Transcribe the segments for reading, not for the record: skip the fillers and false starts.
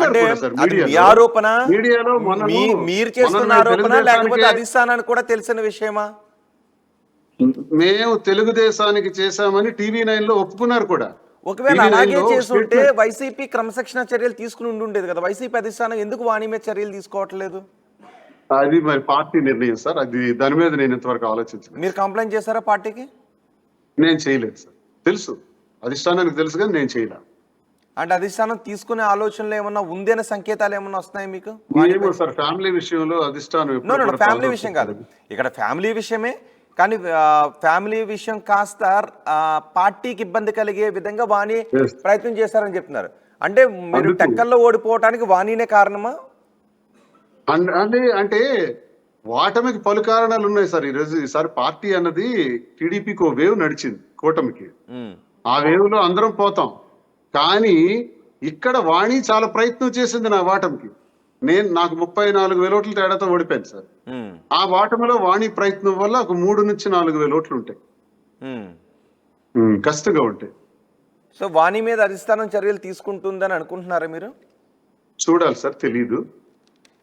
చెప్తున్నారు అంటే కూడా సార్ అది మీ మీడియాలో. ఆరోపణ, మీడియాలో మీరు చేస్తున్న మేము ఆరోపణ, లేకపోతే తెలుగుదేశానికే అధిష్టానానికి కూడా తెలిసిన విషయమా? మేము తెలుగుదేశానికి చేశామని టీవీ9 లో ఒప్పుకున్నారు కూడా. ఒకవేళ టీవీ9 అలాగే లో ఒక చేసుంటే స్టేట్మెంట్. వైసీపీ క్రమశిక్షణ చర్యలు తీసుకుని ఉండేది కదా. వైసీపీ అధిష్టానం ఎందుకు వాణి మీద చర్యలు తీసుకోవట్లేదు? అది మరి పార్టీ నిర్ణయం సార్. అది దాని మీద నేను ఇంతవరకు ఆలోచించలేదు మీరు సార్. కంప్లైంట్ చేశారా పార్టీకి? నేను చేయలేదు సార్. తెలుసు, అధిష్టానానికి తెలుసు, కానీ నేను చేయలే. అంటే అధిష్టానం తీసుకునే ఆలోచనలు ఏమన్నా ఉంది అనే సంకేతాలు ఏమన్నా వస్తున్నాయి మీకు? ఏమో సార్, ఫ్యామిలీ విషయంలో అధిష్టానం నో ఎప్పుడు నో కూడా ఫ్యామిలీ విషయం కాదు, ఇక్కడ ఫ్యామిలీ విషయమే. కానీ ఫ్యామిలీ విషయం కాస్త పార్టీకి ఇబ్బంది కలిగే విధంగా వాణి Yes. ప్రయత్నం చేశారని చెప్తున్నారు. అంటే మీరు అందుకు టెక్కల్లో ఓడిపోవటానికి వాణినే కారణమా? అంటే వాటమికి పలు కారణాలు ఉన్నాయి సార్. ఈసారి పార్టీ అన్నది టీడీపీకి ఓ వేవ్ నడిచింది, కూటమికి. ఉమ్, ఆ వేవ్ లో అందరం పోతాం. కానీ ఇక్కడ వాణి చాలా ప్రయత్నం చేసింది నా వాటమికి. నాకు 34,000 ఓట్ల తేడాతో ఓడిపోయాను సార్. ఉమ్, ఆ వాటమిలో వాణి ప్రయత్నం వల్ల ఒక 3 నుంచి 4,000 ఓట్లు ఉంటాయి. ఉమ్. కష్టంగా ఉంటాయి. సో వాణి మీద అధిష్టానం చర్యలు తీసుకుంటుందని అనుకుంటున్నారా మీరు? చూడాలి సార్, తెలీదు.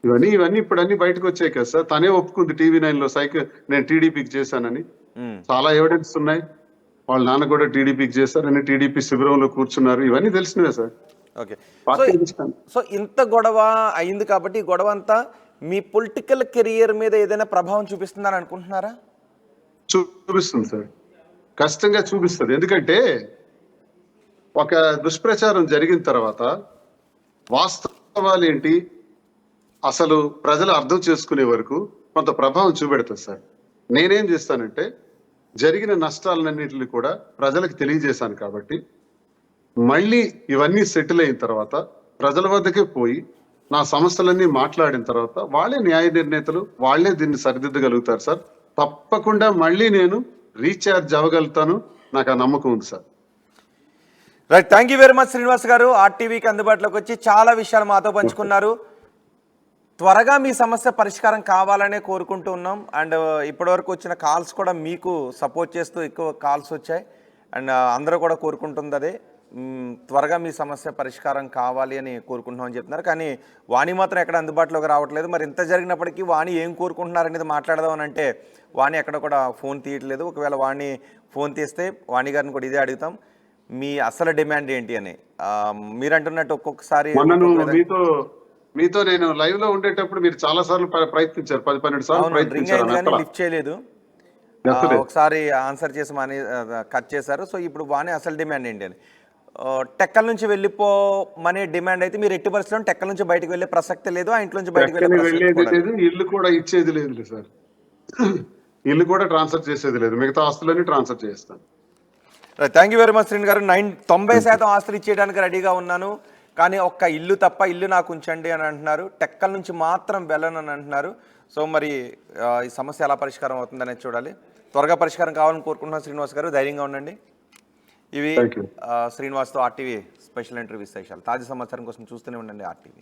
ఇవన్నీ ఇప్పుడు అన్ని బయటకు వచ్చాయి కదా సార్. తనే ఒప్పుకుంది టీవీ9 లో నేను టీడీపీకి చేశానని. ఉమ్. చాలా ఎవిడెన్స్ ఉన్నాయి. వాళ్ళ నాన్న కూడా టీడీపీకి చేశారని, టీడీపీ శిబిరంలో కూర్చున్నారు. ఇవన్నీ తెలిసినవే సార్. ఓకే. సో పార్టీ అధిష్టానం సో ఇంత గొడవ అయింది కాబట్టి ఈ గొడవ అంతా మీ పొలిటికల్ కెరియర్ మీద ఏదైనా ప్రభావం చూపిస్తుందని అనుకుంటున్నారా? చూపిస్తుంది సార్, కష్టంగా చూపిస్తుంది. ఎందుకంటే ఒక దుష్ప్రచారం జరిగిన తర్వాత వాస్తవాలు ఏంటి అసలు ప్రజలు అర్థం చేసుకునే వరకు కొంత ప్రభావం చూపెడుతుంది సార్. నేనేం చేస్తానంటే జరిగిన నష్టాలన్నింటినీ కూడా ప్రజలకు తెలియజేశాను కాబట్టి, మళ్ళీ ఇవన్నీ సెటిల్ అయిన తర్వాత ప్రజల వద్దకే పోయి నా సమస్యలన్నీ మాట్లాడిన తర్వాత వాళ్ళే న్యాయ నిర్ణేతలు, వాళ్ళే దీన్ని సరిదిద్దగలుగుతారు సార్. తప్పకుండా మళ్ళీ నేను రీఛార్జ్ అవ్వగలుగుతాను, నాకు ఆ నమ్మకం ఉంది sir. Right, thank you very much Srinivas గారు. ఆర్టీవీకి అందుబాటులోకి వచ్చి చాలా విషయాలు మాతో పంచుకున్నారు. త్వరగా మీ సమస్య పరిష్కారం కావాలనే కోరుకుంటూ ఉన్నాం. అండ్ ఇప్పటివరకు వచ్చిన కాల్స్ కూడా మీకు సపోర్ట్ చేస్తూ ఎక్కువ కాల్స్ వచ్చాయి. అండ్ అందరూ కూడా కోరుకుంటుంది అదే, త్వరగా మీ సమస్య పరిష్కారం కావాలి అని కోరుకుంటున్నామని చెప్తున్నారు. కానీ వాణి మాత్రం ఎక్కడ అందుబాటులోకి రావట్లేదు. మరి ఇంత జరిగినప్పటికీ వాణి ఏం కోరుకుంటున్నారు అనేది మాట్లాడదాం అని అంటే వాణి ఎక్కడ కూడా ఫోన్ తీయట్లేదు. ఒకవేళ వాణి ఫోన్ తీస్తే వాణి గారిని కూడా ఇదే అడుగుతాం, మీ అసలు డిమాండ్ ఏంటి అని. మీరు అంటున్నట్టు ఒక్కొక్కసారి మీతో నేను లైవ్ లో ఉండేటప్పుడు మీరు చాలా సార్లు ప్రయత్నించారు, 10-12 సార్లు ప్రయత్నించారు, లిఫ్ట్ చేయలేదు. ఒకసారి ఆన్సర్ చేసి కట్ చేశారు. సో ఇప్పుడు వాణి అసలు డిమాండ్ ఏంటి అని. టెక్కల నుంచి వెళ్ళిపోమనే డిమాండ్ అయితే మీరు ఎట్టి పరిస్థితుల్లో టెక్కల నుంచి బయటకు వెళ్ళే ప్రసక్తి లేదు, ఆ ఇంట్లో నుంచి బయటకు వెళ్ళేది లేదు, ఇల్లు కూడా ఇచ్చేది లేదు సార్. ఇల్లు కూడా ట్రాన్స్ఫర్ చేసేది లేదు, మిగతా ఆస్తులన్నీ ట్రాన్స్ఫర్ చేస్తాను. Thank you very much Srini గారు. 90% ఆస్తులు ఇచ్చేయడానికి రెడీగా ఉన్నాను, కానీ ఒక్క ఇల్లు తప్ప ఇల్లు నాకు ఉంచండి అని అంటున్నారు. టెక్కల నుంచి మాత్రం వెళ్ళను అని అంటున్నారు. సో మరి ఈ సమస్య ఎలా పరిష్కారం అవుతుందనేది చూడాలి. త్వరగా పరిష్కారం కావాలని కోరుకుంటున్నాను శ్రీనివాస్ గారు. ధైర్యంగా ఉండండి. ఇవి శ్రీనివాస్తో ఆర్టీవీ స్పెషల్ ఇంటర్వ్యూ విశేషాలు. తాజా సమాచారం కోసం చూస్తూనే ఉండండి ఆర్టీవీ.